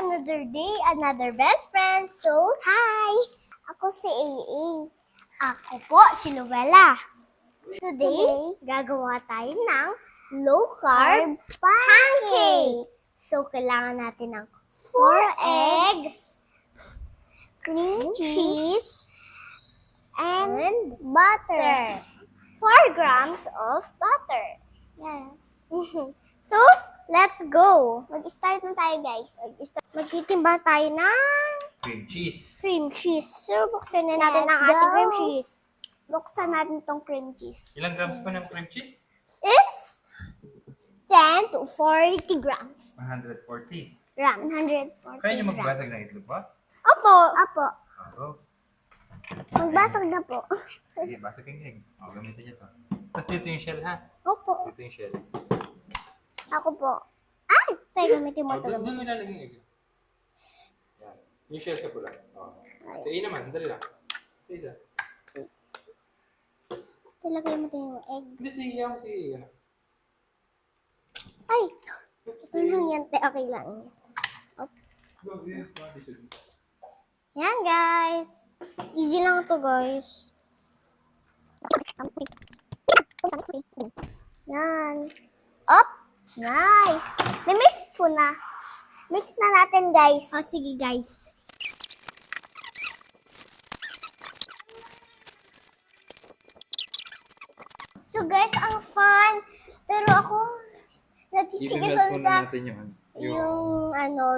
another day, another best friend. So, hi! Ako si AA. Ako po si Luella. Today, gagawa tayo ng low-carb pancake. So, kailangan natin ng 4 eggs, cream cheese, and butter. 4 grams of butter. Yes. So, let's go. Mag-start na tayo, guys. Magtitimba tayo ng Cream cheese. cream cheese. So, buksan na natin ang ating cream cheese. Buksan natin tong cream cheese. Ilang grams pa ng cream cheese? It's 10 to 40 grams. 140. 140 Kaya nyo grams. magbasag ng itlog ba? Opo. Opo. Oo. Magbasag na po. Sige, basag yung egg. O, gamitin nyo to. Tapos dito yung shell, ha? Opo. Dito yung shell. Ako po. Ay! Tayo gamitin mo O, ito. doon mo ilalagay yung egg. Yan. Yung shell sa pula. O. Sa A naman, sandali lang. Sa isa. Talagay mo ito yung egg. Hindi, si A ako si A. Ano? Ay! Oops, Ito lang yan. Okay lang. Go, this is addition. Yan, guys. Easy lang to, guys. Yan. Up. Nice. May mix po na. Mix na natin, guys. Oh, sige, guys. So, guys, ang fun. Pero ako, natitigasan I-melt muna sa natin yung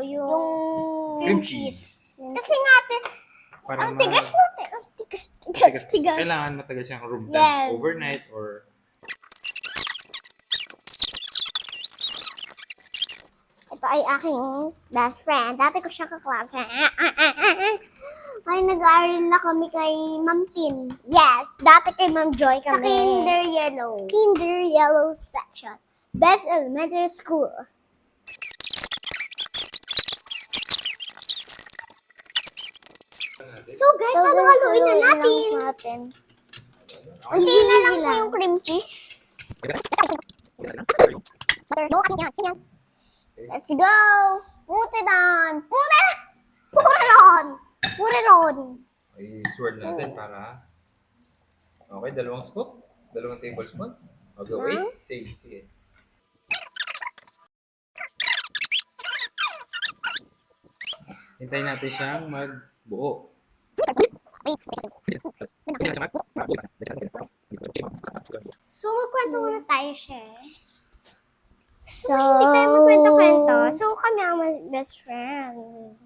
yung cream cheese. Kasi nga, Para ang tigas natin. Ang tigas. Kailangan matagal siyang room temp. Yes. Overnight or... Ito ay aking best friend. Dati ko siya kaklase. Ay, nag-aaral na kami kay Ma'am Tin. Yes, dati kay Ma'am Joy kami. Sa Kinder Yellow. Kinder Yellow section. Best Elementary School. So guys, halu-haluin na natin. Unti na lang po yung cream cheese. Let's go! Put it on! Put it on! Put it on! I-swirl natin para... Okay, 2 scoop. 2 tablespoon. O, go. Wait. Sige. Hintayin natin siyang magbuo. So, magkwento muna tayo, share. So, hindi tayo magkwento-kwento. So, kami ang best friends.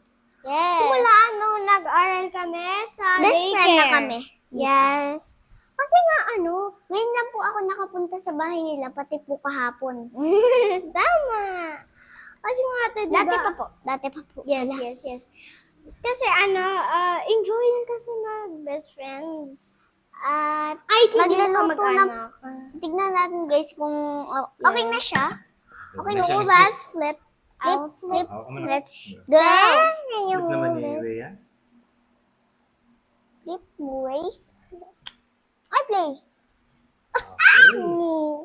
Yes. Simula nung nag-aral kami sa Best daycare. friend na kami. Yes. Kasi nga, ngayon lang po ako nakapunta sa bahay nila, pati po kahapon. Tama. Kasi nga ito, diba? Dati pa po. Yes. Kasi enjoying kasi na best friends. At magluluto mag-anak. Tignan natin guys kung okay na siya. Okay, so let's flip. I'll flip. Let's Go! Flip naman ni Rhea. Flip way. I play. Okay.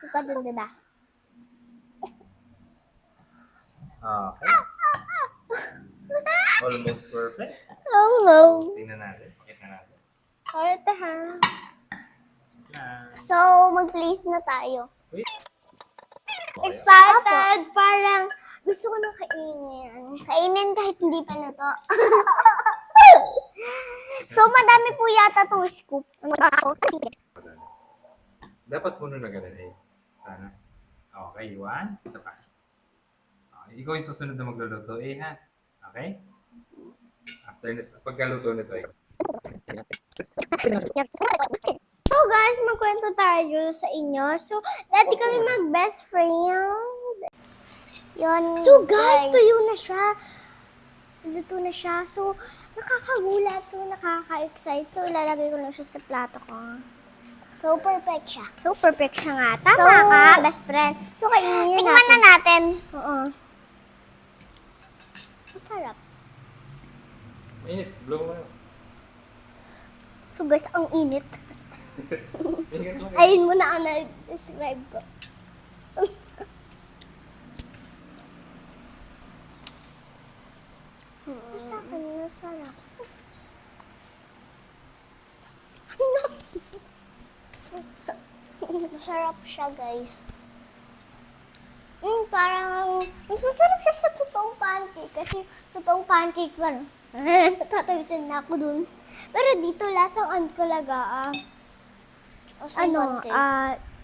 Ikaw dun, diba? Okay. Almost perfect. Oh no. Tingnan natin. Pakita natin. Alright ha. Yan. So, mag-place na tayo. Wait. Excited! Parang gusto ko na kainin. Kainin kahit hindi pa luto. So, madami po yata tong scoop. Dapat puno na ganun eh. Sana. Okay, 1. Isa pa. Okay, ikaw yung susunod na magluluto eh, ha? Okay? After pagkaluto nito eh. So guys, magkwento tayo sa inyo. So, dati kami mag-best friend. Yun. So guys, tuyo na siya. Luto na siya. So, nakakagulat. So, nakaka-excite. So, ilalagay ko lang siya sa plato ko. So perfect siya. So, perfect siya nga. Tama ka, best friend. So, kainin Tingnan natin. na natin. Oo. Masarap. Mainit. Blow mo na. So guys, ang init. Tingnan lang. Ayun muna ang na-describe ko. sa akin, masarap. Masarap siya, guys. Parang, mas masarap siya sa totoong pancake. Kasi totoong pancake, parang, tatawisin na ako dun. Pero dito, lasang ano talaga,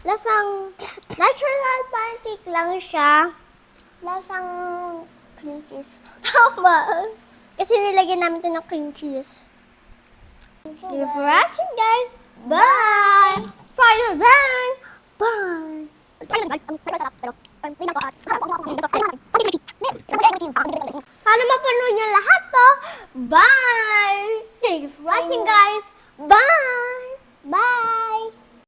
lasang natural pancake lang siya. Lasang cream cheese. Tama. Kasi nilagyan namin ito ng cream cheese. Thank you for watching, guys. Bye! Final bang! Bye! Sana mapanood niyo lahat to. Bye! Thank you for watching, guys. Bye!